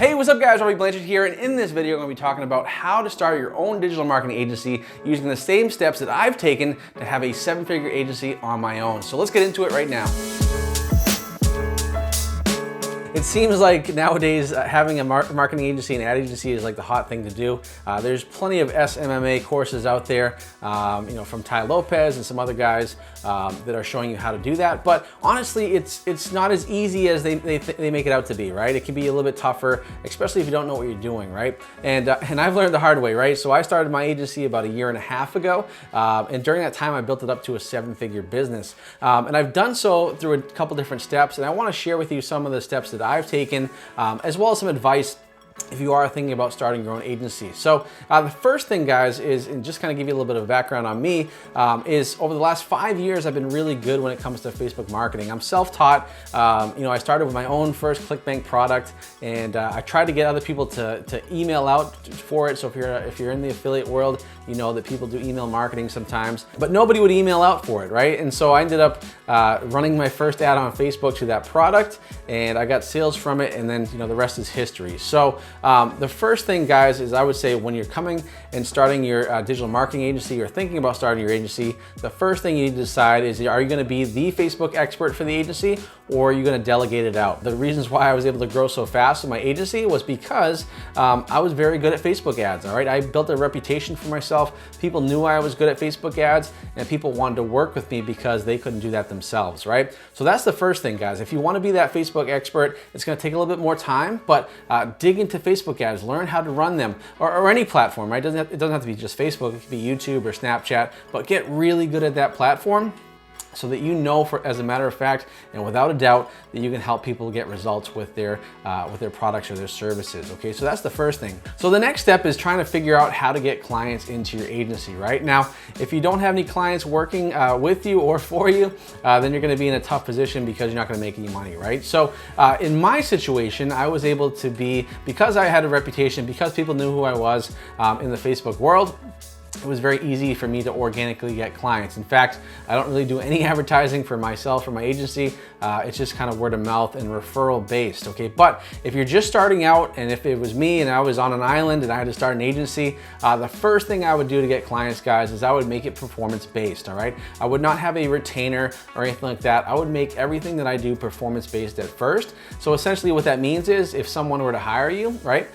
Hey, what's up guys, Robby Blanchard here, and in this video I'm going to be talking about how to start your own digital marketing agency using the same steps that I've taken to have a seven-figure agency on my own. So let's get into it right now. It seems like nowadays having a marketing agency and ad agency is like the hot thing to do. There's plenty of SMMA courses out there, from Ty Lopez and some other guys that are showing you how to do that. But honestly, it's not as easy as they make it out to be, right? It can be a little bit tougher, especially if you don't know what you're doing, right? And I've learned the hard way, right? So I started my agency about 1.5 years ago, and during that time I built it up to a seven-figure business. And I've done so through a couple different steps, and I want to share with you some of the steps that I've taken, as well as some advice if you are thinking about starting your own agency. So the first thing, guys, is, and just kind of give you a little bit of background on me, is over the last 5 years I've been really good when it comes to Facebook marketing. I'm self-taught. I started with my own first ClickBank product, and I tried to get other people to email out for it. So if you're in the affiliate world, you know that people do email marketing sometimes, but nobody would email out for it, right? And so I ended up running my first ad on Facebook to that product, and I got sales from it, and then the rest is history. So the first thing, guys, is I would say when you're coming and starting your digital marketing agency or thinking about starting your agency, the first thing you need to decide is, are you going to be the Facebook expert for the agency, or are you going to delegate it out? The reasons why I was able to grow so fast with my agency was because I was very good at Facebook ads, all right? I built a reputation for myself. People knew I was good at Facebook ads, and people wanted to work with me because they couldn't do that themselves, right? So that's the first thing, guys. If you want to be that Facebook expert, it's going to take a little bit more time, but dig into Facebook ads, learn how to run them, or any platform, right? It doesn't have to be just Facebook, it could be YouTube or Snapchat, but get really good at that platform so that you know, as a matter of fact and without a doubt, that you can help people get results with their products or their services, okay? So that's the first thing. So the next step is trying to figure out how to get clients into your agency, right? Now, if you don't have any clients working with you or for you, then you're gonna be in a tough position because you're not gonna make any money, right? So in my situation, I was able to because I had a reputation, because people knew who I was in the Facebook world, it was very easy for me to organically get clients. In fact, I don't really do any advertising for myself or my agency. It's just kind of word of mouth and referral based, okay? But if you're just starting out, and if it was me and I was on an island and I had to start an agency, the first thing I would do to get clients, guys, is I would make it performance based, all right? I would not have a retainer or anything like that. I would make everything that I do performance based at first. So essentially what that means is, if someone were to hire you, right,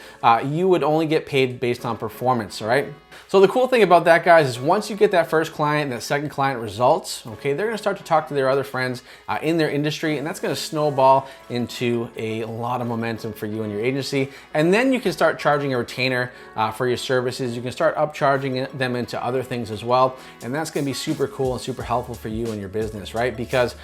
you would only get paid based on performance, all right? So the cool thing about that, guys, is once you get that first client and that second client results, okay, they're gonna start to talk to their other friends in their industry, and that's gonna snowball into a lot of momentum for you and your agency. And then you can start charging a retainer for your services. You can start upcharging them into other things as well. And that's gonna be super cool and super helpful for you and your business, right? Because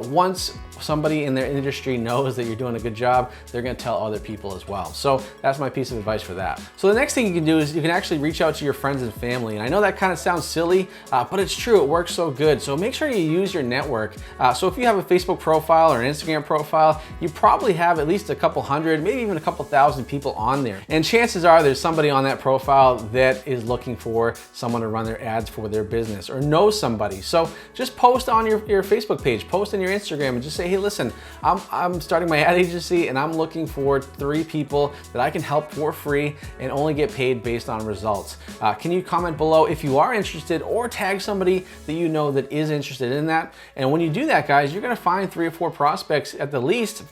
once somebody in their industry knows that you're doing a good job, they're gonna tell other people as well. So that's my piece of advice for that. So the next thing you can do is you can actually reach out to your friends and family. And I know that kind of sounds silly, but it's true. It works so good. So make sure you use your network. So if you have a Facebook profile or an Instagram profile, you probably have at least a couple hundred, maybe even a couple thousand people on there. And chances are there's somebody on that profile that is looking for someone to run their ads for their business or knows somebody. So just post on your Facebook page, post on your Instagram, and just say, hey, listen, I'm starting my ad agency and I'm looking for 3 people that I can help for free and only get paid based on results. Can you comment below if you are interested, or tag somebody that you know that is interested in that? And when you do that, guys, you're gonna find 3 or 4 prospects at the least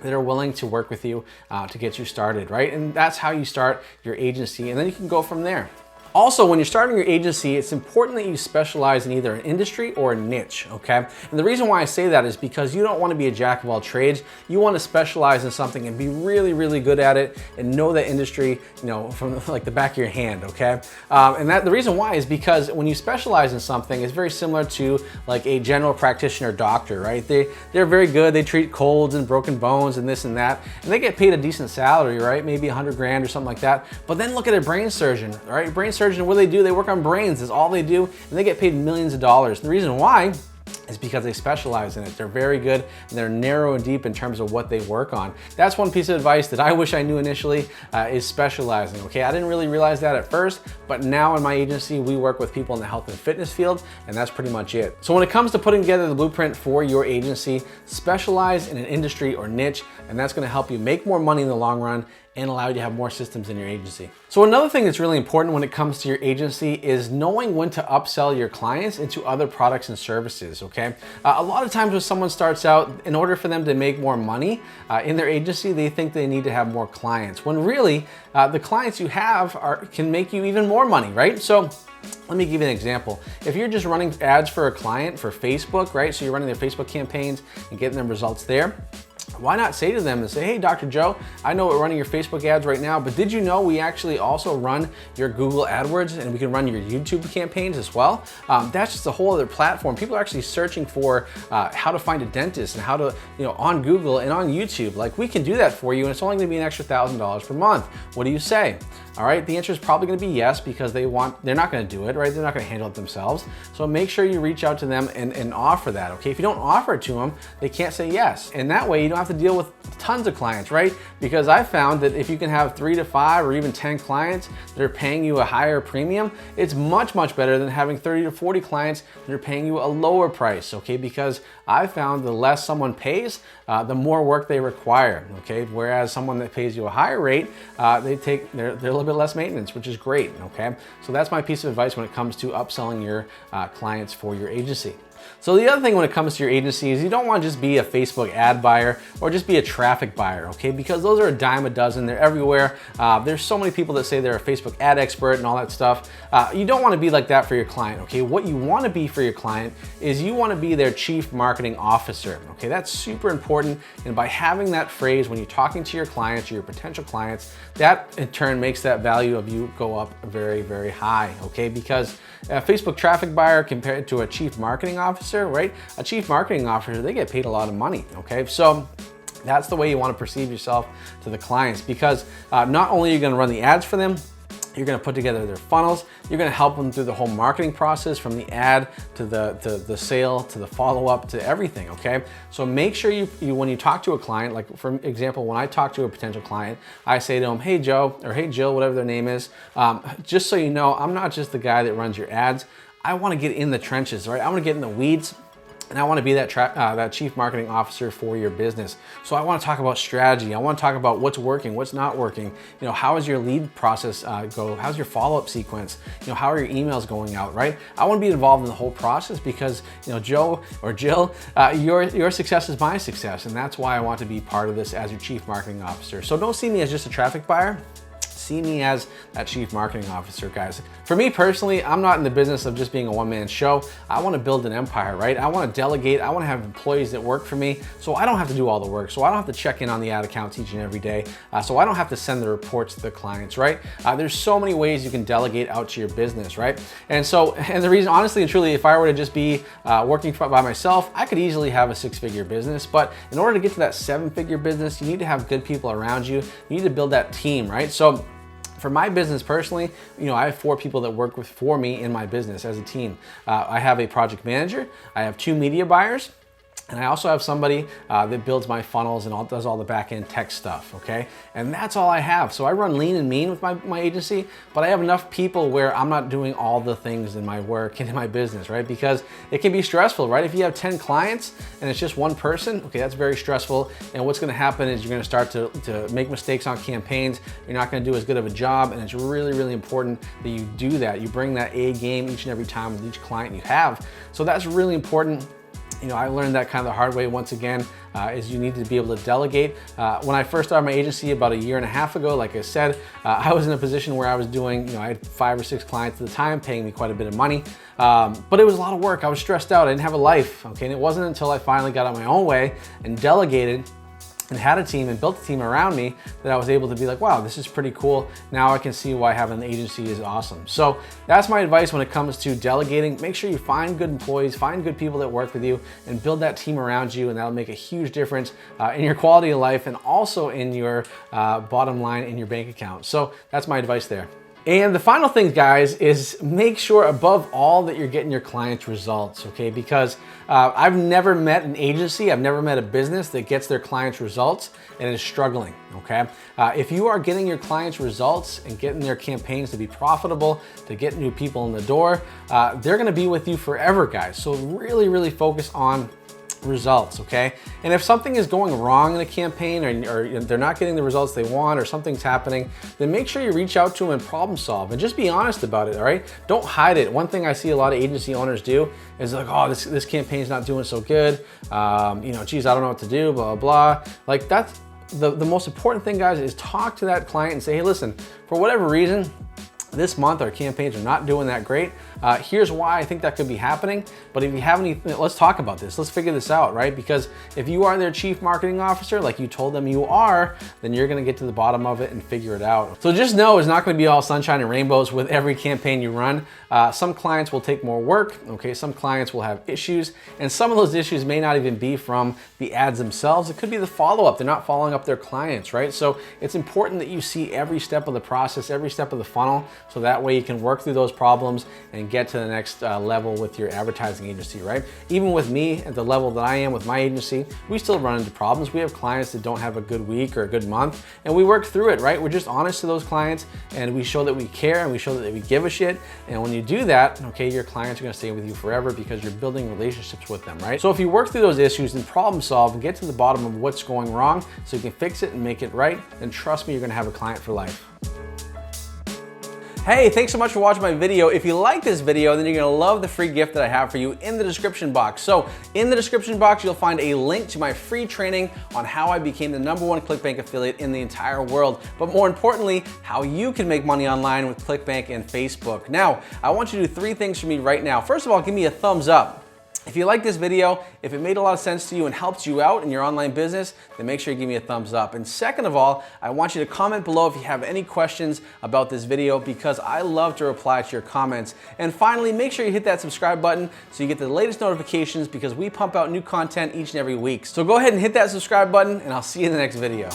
that are willing to work with you to get you started, right? And that's how you start your agency, and then you can go from there. Also, when you're starting your agency, it's important that you specialize in either an industry or a niche, okay? And the reason why I say that is because you don't want to be a jack of all trades. You want to specialize in something and be really, really good at it and know that industry, from like the back of your hand, okay? And the reason why is because when you specialize in something, it's very similar to like a general practitioner doctor, right? They're very good. They treat colds and broken bones and this and that, and they get paid a decent salary, right? Maybe 100 grand or something like that. But then look at a brain surgeon, right? Brain surgeon, what do? They work on brains, is all they do, and they get paid millions of dollars. The reason why is because they specialize in it. They're very good and they're narrow and deep in terms of what they work on. That's one piece of advice that I wish I knew initially, is specializing, okay? I didn't really realize that at first, but now in my agency, we work with people in the health and fitness field, and that's pretty much it. So when it comes to putting together the blueprint for your agency, specialize in an industry or niche, and that's gonna help you make more money in the long run and allow you to have more systems in your agency. So another thing that's really important when it comes to your agency is knowing when to upsell your clients into other products and services, okay? A lot of times when someone starts out, in order for them to make more money in their agency, they think they need to have more clients, when really the clients you have can make you even more money, right? So let me give you an example. If you're just running ads for a client for Facebook, right? So you're running their Facebook campaigns and getting them results there. Why not say to them and say, hey, Dr. Joe, I know we're running your Facebook ads right now, but did you know we actually also run your Google AdWords and we can run your YouTube campaigns as well? That's just a whole other platform. People are actually searching for how to find a dentist and how to, on Google and on YouTube. Like, we can do that for you, and it's only gonna be an extra $1,000 per month. What do you say? All right, the answer is probably gonna be yes, because they're not gonna do it, right? They're not gonna handle it themselves. So make sure you reach out to them and offer that, okay? If you don't offer it to them, they can't say yes. And that way you don't have to deal with tons of clients, right? Because I found that if you can have 3 to 5 or even 10 clients that are paying you a higher premium, it's much, much better than having 30 to 40 clients that are paying you a lower price, okay? Because I found the less someone pays, the more work they require, okay? Whereas someone that pays you a higher rate, they're a little bit less maintenance, which is great, okay? So that's my piece of advice when it comes to upselling your clients for your agency. So the other thing when it comes to your agency is you don't want to just be a Facebook ad buyer or just be a traffic buyer, okay? Because those are a dime a dozen, they're everywhere. There's so many people that say they're a Facebook ad expert and all that stuff. You don't want to be like that for your client, okay? What you want to be for your client is you want to be their chief marketing officer, okay? That's super important, and by having that phrase when you're talking to your clients or your potential clients, that in turn makes that value of you go up very, very high, okay? Because a Facebook traffic buyer compared to a chief marketing officer, right? A chief marketing officer, they get paid a lot of money, okay? So that's the way you want to perceive yourself to the clients, because not only are you going to run the ads for them, you're going to put together their funnels, you're going to help them through the whole marketing process, from the ad to the sale to the follow-up to everything, okay? So make sure you when you talk to a client, like for example, when I talk to a potential client, I say to them, hey Joe, or hey Jill, whatever their name is, just so you know, I'm not just the guy that runs your ads. I want to get in the trenches, right? I want to get in the weeds, and I want to be that chief marketing officer for your business. So I want to talk about strategy. I want to talk about what's working, what's not working. How is your lead process go? How's your follow-up sequence? How are your emails going out, right? I want to be involved in the whole process because, Joe or Jill, your success is my success, and that's why I want to be part of this as your chief marketing officer. So don't see me as just a traffic buyer. See me as that chief marketing officer, guys. For me personally, I'm not in the business of just being a one-man show. I want to build an empire, right? I want to delegate. I want to have employees that work for me, so I don't have to do all the work. So I don't have to check in on the ad accounts each and every day. So I don't have to send the reports to the clients, right? There's so many ways you can delegate out to your business, right? And the reason, honestly and truly, if I were to just be working by myself, I could easily have a 6-figure business. But in order to get to that 7-figure business, you need to have good people around you. You need to build that team, right? So for my business personally, I have 4 people that work for me in my business as a team. I have a project manager, I have 2 media buyers, and I also have somebody that builds my funnels and does all the back-end tech stuff, okay? And that's all I have. So I run lean and mean with my agency, but I have enough people where I'm not doing all the things in my work and in my business, right? Because it can be stressful, right? If you have 10 clients and it's just one person, okay, that's very stressful. And what's gonna happen is you're gonna start to make mistakes on campaigns. You're not gonna do as good of a job, and it's really, really important that you do that. You bring that A game each and every time with each client you have. So that's really important. I learned that kind of the hard way once again, is you need to be able to delegate. When I first started my agency about 1.5 years ago, like I said, I was in a position where I was doing, I had 5 or 6 clients at the time paying me quite a bit of money, but it was a lot of work. I was stressed out, I didn't have a life, okay? And it wasn't until I finally got out my own way and delegated and had a team and built a team around me that I was able to be like, wow, this is pretty cool. Now I can see why having an agency is awesome. So that's my advice when it comes to delegating. Make sure you find good employees, find good people that work with you, and build that team around you, and that'll make a huge difference in your quality of life and also in your bottom line in your bank account. So that's my advice there. And the final thing, guys, is make sure above all that you're getting your clients results, okay? Because I've never met an agency, I've never met a business that gets their clients results and is struggling, okay? If you are getting your clients results and getting their campaigns to be profitable, to get new people in the door, they're gonna be with you forever, guys. So really, really focus on results, okay? And if something is going wrong in a campaign or they're not getting the results they want or something's happening, then make sure you reach out to them and problem solve and just be honest about it, all right? Don't hide it. One thing I see a lot of agency owners do is like, oh, this campaign's not doing so good. You know, geez, I don't know what to do, blah, blah, blah. Like that's the most important thing, guys, is talk to that client and say, hey, listen, for whatever reason, this month our campaigns are not doing that great. Here's why I think that could be happening. But if you have any, let's talk about this. Let's figure this out, right? Because if you are their chief marketing officer, like you told them you are, then you're gonna get to the bottom of it and figure it out. So just know it's not gonna be all sunshine and rainbows with every campaign you run. Some clients will take more work, okay? Some clients will have issues, and some of those issues may not even be from the ads themselves. It could be the follow-up. They're not following up their clients, right? So it's important that you see every step of the process, every step of the funnel, so that way you can work through those problems and get to the next level with your advertising agency, right? Even with me at the level that I am with my agency, we still run into problems. We have clients that don't have a good week or a good month, and we work through it, right? We're just honest to those clients, and we show that we care and we show that we give a shit. And when you do that, okay, your clients are gonna stay with you forever because you're building relationships with them, right? So if you work through those issues and problem solve and get to the bottom of what's going wrong so you can fix it and make it right, then trust me, you're gonna have a client for life. Hey, thanks so much for watching my video. If you like this video, then you're gonna love the free gift that I have for you in the description box. So in the description box, you'll find a link to my free training on how I became the #1 ClickBank affiliate in the entire world. But more importantly, how you can make money online with ClickBank and Facebook. Now, I want you to do 3 things for me right now. First of all, give me a thumbs up. If you like this video, if it made a lot of sense to you and helps you out in your online business, then make sure you give me a thumbs up. And second of all, I want you to comment below if you have any questions about this video, because I love to reply to your comments. And finally, make sure you hit that subscribe button so you get the latest notifications, because we pump out new content each and every week. So go ahead and hit that subscribe button, and I'll see you in the next video.